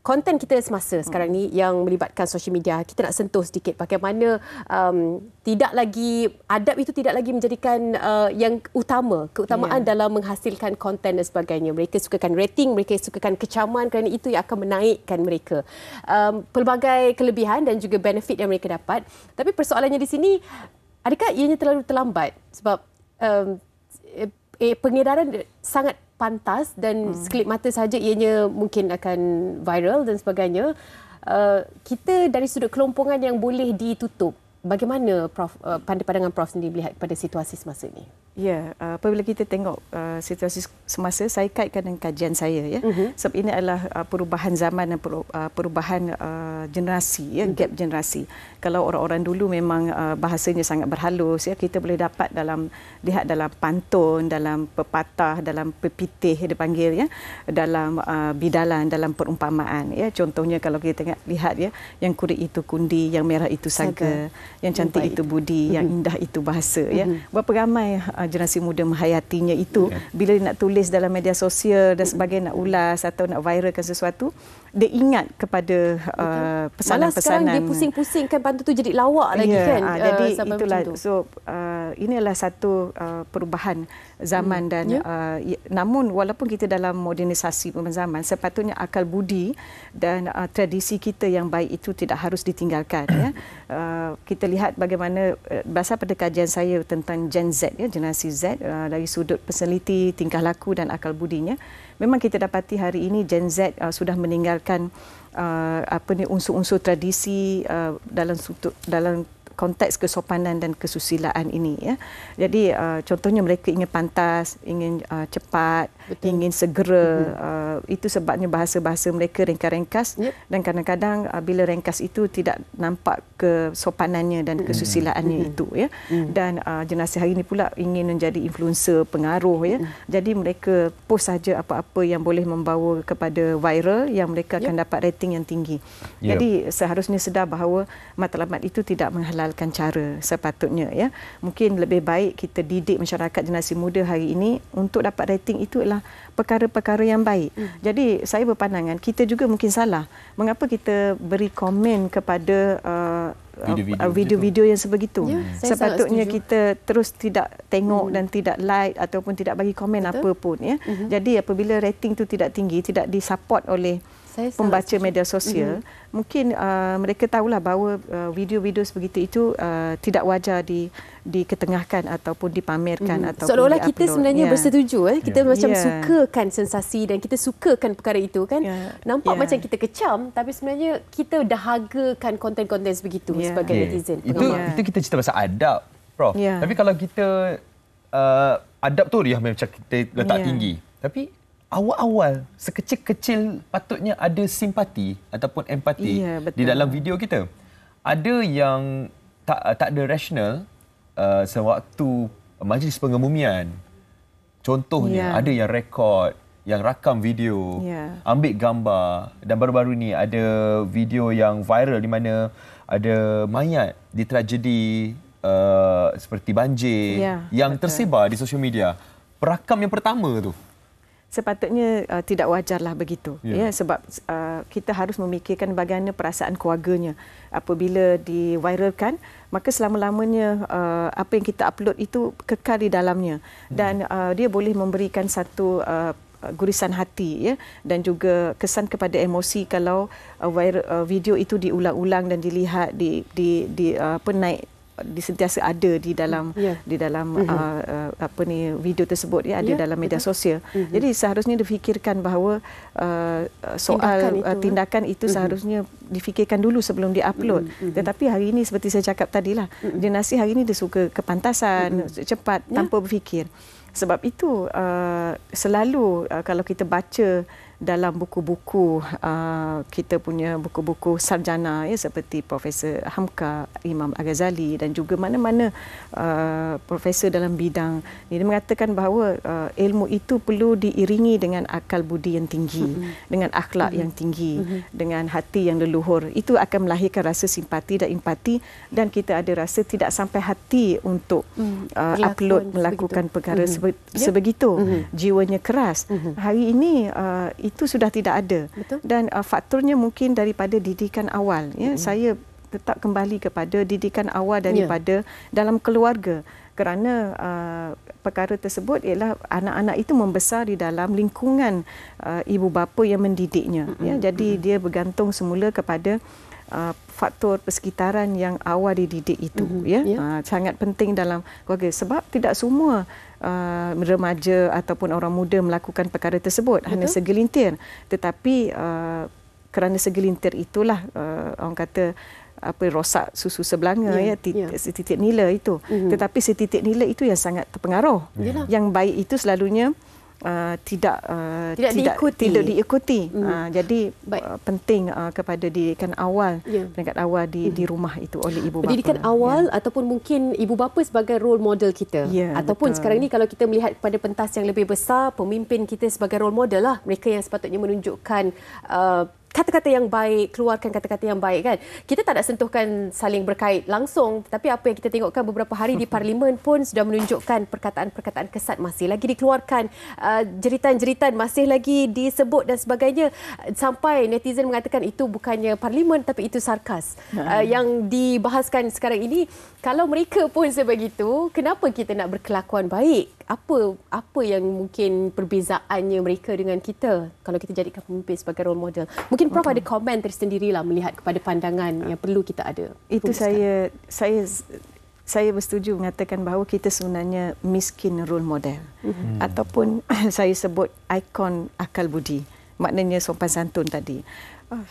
konten kita semasa sekarang ni yang melibatkan sosial media, kita nak sentuh sedikit bagaimana tidak lagi adab itu tidak lagi menjadikan yang keutamaan dalam menghasilkan konten dan sebagainya. Mereka sukakan rating, mereka sukakan kecaman kerana itu yang akan menaikkan mereka. Pelbagai kelebihan dan juga benefit yang mereka dapat. Tapi persoalannya di sini, adakah ianya terlalu terlambat? Sebab pengedaran sangat pantas dan sekelip mata saja ianya mungkin akan viral dan sebagainya. Kita dari sudut kelompongan yang boleh ditutup, bagaimana Prof, pandangan Prof sendiri melihat kepada situasi semasa ini? Ya, apabila kita tengok situasi semasa, saya kaitkan dengan kajian saya, ya. Sebab ini adalah perubahan zaman dan perubahan generasi, ya, gap generasi. Kalau orang-orang dulu memang bahasanya sangat berhalus, ya, kita boleh dapat lihat dalam pantun, dalam pepatah, dalam pepitih dipanggil, ya, dalam bidalan, dalam perumpamaan, ya. Contohnya kalau kita lihat, ya, yang kurik itu kundi, yang merah itu saga, yang cantik itu budi, yang indah itu bahasa, ya. Berapa ramai generasi muda menghayatinya itu, bila nak tulis dalam media sosial dan sebagainya, nak ulas atau nak viralkan sesuatu, dia ingat kepada pesanan-pesanan. Malah sekarang dia pusing-pusingkan pantun tu jadi lawak lagi, kan. Jadi itulah. So ini adalah satu perubahan zaman dan namun walaupun kita dalam modernisasi zaman, sepatutnya akal budi dan tradisi kita yang baik itu tidak harus ditinggalkan, ya. Kita lihat bagaimana berdasar pada kajian saya tentang Gen Z, ya, generasi Z, dari sudut personality, tingkah laku dan akal budinya, memang kita dapati hari ini Gen Z sudah meninggalkan unsur-unsur tradisi dalam konteks kesopanan dan kesusilaan ini, ya. Jadi contohnya mereka ingin pantas, ingin cepat, ingin segera. Itu sebabnya bahasa-bahasa mereka ringkas-ringkas, dan kadang-kadang bila ringkas itu tidak nampak kesopanannya dan kesusilaannya itu, ya. Dan generasi hari ini pula ingin menjadi influencer, pengaruh, ya. Jadi mereka post saja apa-apa yang boleh membawa kepada viral, yang mereka akan dapat rating yang tinggi. Jadi seharusnya sedar bahawa matlamat itu tidak menghalalkan cara sepatutnya, ya. Mungkin lebih baik kita didik masyarakat generasi muda hari ini untuk dapat rating itu adalah perkara-perkara yang baik. Jadi saya berpandangan kita juga mungkin salah. Mengapa kita beri komen kepada video-video yang sebegitu? Sepatutnya kita terus tidak tengok dan tidak like ataupun tidak bagi komen apa pun, ya. Jadi apabila rating itu tidak tinggi, tidak disupport oleh pembaca media sosial, mungkin mereka tahulah bahawa video-video sebegitu itu tidak wajar diketengahkan ataupun dipamerkan ataupun seolah-olah kita sebenarnya bersetuju, kita macam sukakan sensasi dan kita sukakan perkara itu, kan. Nampak macam kita kecam, tapi sebenarnya kita dahagakan konten-konten sebegitu sebagai netizen. Itu kita cerita pasal adab, Prof. Tapi kalau kita adab tu dia macam kita letak tinggi, tapi awal-awal sekecil-kecil patutnya ada simpati ataupun empati di dalam video kita. Ada yang tak ada rasional sewaktu majlis pengemumian. Contohnya ada yang rekod, yang rakam video, ambil gambar, dan baru-baru ni ada video yang viral di mana ada mayat di tragedi seperti banjir yang tersebar di sosial media. Perakam yang pertama tu sepatutnya tidak wajarlah begitu, ya, sebab kita harus memikirkan bagaimana perasaan keluarganya apabila diviralkan, maka selama-lamanya apa yang kita upload itu kekal di dalamnya, dan dia boleh memberikan satu gurisan hati, ya, dan juga kesan kepada emosi kalau video itu diulang-ulang dan dilihat naik sentiasa ada di dalam video tersebut, ya, ada dalam media sosial. Jadi seharusnya difikirkan bahawa soal tindakan itu seharusnya difikirkan dulu sebelum diupload. Tetapi hari ini seperti saya cakap tadilah, generasi hari ini dia suka kepantasan, cepat, tanpa berfikir. Sebab itu selalu kalau kita baca dalam buku-buku, kita punya buku-buku sarjana, ya, seperti Profesor Hamka, Imam Al-Ghazali dan juga mana-mana profesor dalam bidang ini, dia mengatakan bahawa ilmu itu perlu diiringi dengan akal budi yang tinggi, dengan akhlak yang tinggi, dengan hati yang leluhur. Itu akan melahirkan rasa simpati dan empati, dan kita ada rasa tidak sampai hati untuk melakukan perkara sebegitu. Jiwanya keras. Hari ini itu sudah tidak ada. Betul. Dan faktornya mungkin daripada didikan awal. Ya, saya tetap kembali kepada didikan awal daripada dalam keluarga. Kerana perkara tersebut ialah anak-anak itu membesar di dalam lingkungan ibu bapa yang mendidiknya. Ya, jadi dia bergantung semula kepada faktor persekitaran yang awal dididik itu. Sangat penting dalam keluarga. Sebab tidak semua remaja ataupun orang muda melakukan perkara tersebut. Hanya segelintir. Tetapi kerana segelintir itulah orang kata rosak susu sebelanga, setitik nila itu. Tetapi setitik nila itu yang sangat terpengaruh. Yang baik itu selalunya tidak diikuti. Jadi penting kepada didikan awal, peringkat awal di rumah itu oleh ibu bapa. Pendidikan awal ataupun mungkin ibu bapa sebagai role model kita. Ataupun betul. Sekarang ini kalau kita melihat pada pentas yang lebih besar, pemimpin kita sebagai role model lah. Mereka yang sepatutnya menunjukkan kata-kata yang baik, keluarkan kata-kata yang baik kan. Kita tak nak sentuhkan saling berkait langsung, tapi apa yang kita tengokkan beberapa hari di Parlimen pun sudah menunjukkan perkataan-perkataan kesat masih lagi dikeluarkan, jeritan-jeritan masih lagi disebut dan sebagainya, sampai netizen mengatakan itu bukannya Parlimen tapi itu sarkas. Yang dibahaskan sekarang ini, kalau mereka pun sebegitu, kenapa kita nak berkelakuan baik? Apa yang mungkin perbezaannya mereka dengan kita kalau kita jadikan pemimpin sebagai role model? Mungkin Prof ada komen tersendirilah melihat kepada pandangan yang perlu kita ada. Itu saya bersetuju mengatakan bahawa kita sebenarnya miskin role model. Ataupun saya sebut ikon akal budi. Maknanya sopan santun tadi.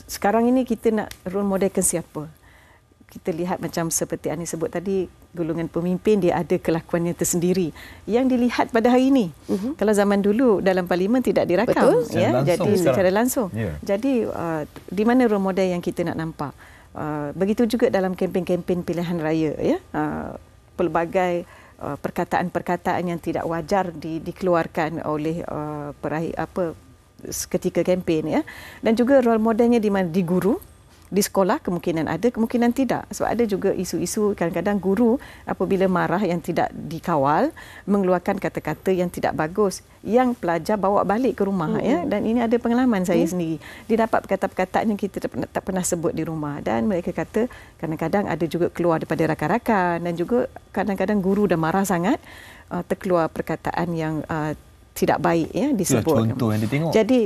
Sekarang ini kita nak role modelkan siapa? Kita lihat macam seperti Ani sebut tadi, golongan pemimpin dia ada kelakuannya tersendiri yang dilihat pada hari ini. Kalau zaman dulu dalam parlimen tidak dirakam. Betul. Jadi secara langsung. Jadi di mana role model yang kita nak nampak? Begitu juga dalam kempen-kempen pilihan raya. Pelbagai perkataan-perkataan yang tidak wajar dikeluarkan oleh ketika kempen. Dan juga role modelnya di mana? Di guru. Di sekolah kemungkinan ada, kemungkinan tidak. Sebab ada juga isu-isu kadang-kadang guru apabila marah yang tidak dikawal, mengeluarkan kata-kata yang tidak bagus, yang pelajar bawa balik ke rumah. Dan ini ada pengalaman saya sendiri. Dia dapat perkataan-perkataan yang kita tak pernah sebut di rumah. Dan mereka kata kadang-kadang ada juga keluar daripada rakan-rakan, dan juga kadang-kadang guru dah marah sangat, terkeluar perkataan yang tidak baik disebut. Contoh yang ditengok. Jadi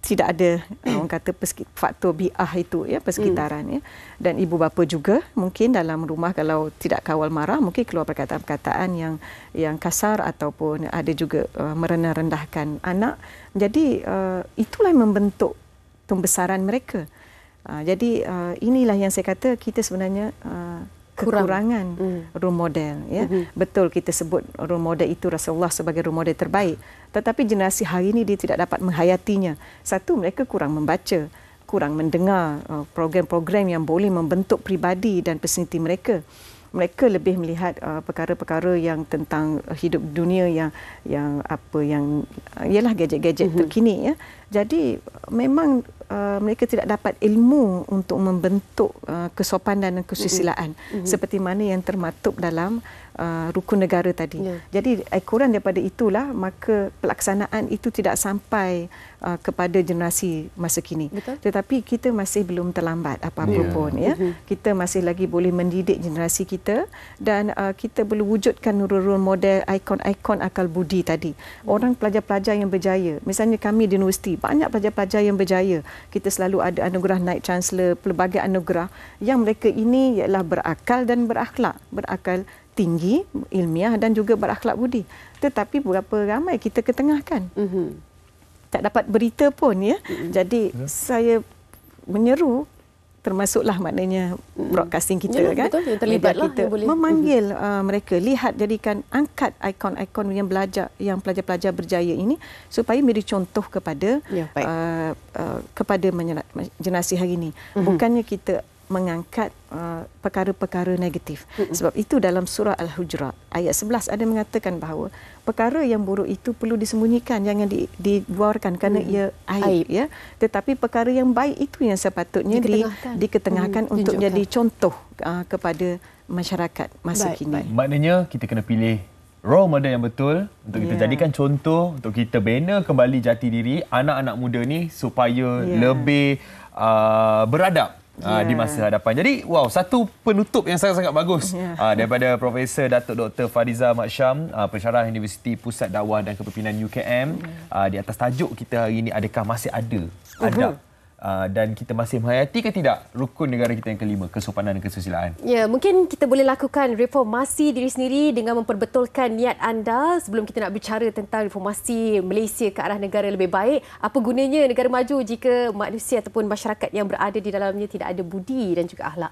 tidak ada orang kata faktor bi'ah itu persekitaran. Dan ibu bapa juga mungkin dalam rumah kalau tidak kawal marah mungkin keluar perkataan-perkataan yang kasar ataupun ada juga merendah-rendahkan anak. Jadi itulah yang membentuk pembesaran mereka. Jadi inilah yang saya kata kita sebenarnya kekurangan role model. Betul kita sebut role model itu Rasulullah sebagai role model terbaik. Tetapi generasi hari ini dia tidak dapat menghayatinya. Satu, mereka kurang membaca, kurang mendengar program-program yang boleh membentuk pribadi dan personaliti mereka. Mereka lebih melihat perkara-perkara yang tentang hidup dunia yang ialah gadget-gadget terkini. Jadi memang mereka tidak dapat ilmu untuk membentuk kesopanan dan kesusilaan seperti mana yang termaktub dalam rukun negara tadi. Jadi kurang daripada itulah maka pelaksanaan itu tidak sampai kepada generasi masa kini. Betul. Tetapi kita masih belum terlambat apa-apa pun. Kita masih lagi boleh mendidik generasi kita dan kita boleh wujudkan role model ikon-ikon akal budi tadi. Orang pelajar-pelajar yang berjaya. Misalnya kami di universiti, banyak pelajar-pelajar yang berjaya. Kita selalu ada anugerah Naik Chancellor, pelbagai anugerah yang mereka ini ialah berakal dan berakhlak. Berakal tinggi, ilmiah dan juga berakhlak budi. Tetapi berapa ramai kita ketengahkan. Tak dapat berita pun Jadi saya menyeru termasuklah maknanya broadcasting kita kan. Betul, yang terlibatlah kita memanggil mereka, lihat, jadikan, angkat ikon-ikon yang belajar, yang pelajar-pelajar berjaya ini supaya menjadi contoh kepada kepada generasi hari ini. Bukannya kita mengangkat perkara-perkara negatif. Sebab itu dalam surah Al-Hujurat ayat 11 ada mengatakan bahawa perkara yang buruk itu perlu disembunyikan, jangan diluarkan kerana ia aib. Tetapi perkara yang baik itu yang sepatutnya diketengahkan untuk jadi contoh kepada masyarakat masa kini. Maknanya kita kena pilih role model yang betul untuk kita jadikan contoh, untuk kita bina kembali jati diri anak-anak muda ni supaya lebih beradab di masa hadapan. Jadi, wow, satu penutup yang sangat-sangat bagus daripada Profesor Datuk Dr. Fariza Ahmad Syam, pensyarah Universiti Pusat Dakwah dan Kepimpinan UKM, di atas tajuk kita hari ini, adakah masih ada adab dan kita masih menghayati ke tidak rukun negara kita yang kelima, kesopanan dan kesusilaan. Ya, mungkin kita boleh lakukan reformasi diri sendiri dengan memperbetulkan niat anda sebelum kita nak bicara tentang reformasi Malaysia ke arah negara lebih baik. Apa gunanya negara maju jika manusia ataupun masyarakat yang berada di dalamnya tidak ada budi dan juga akhlak.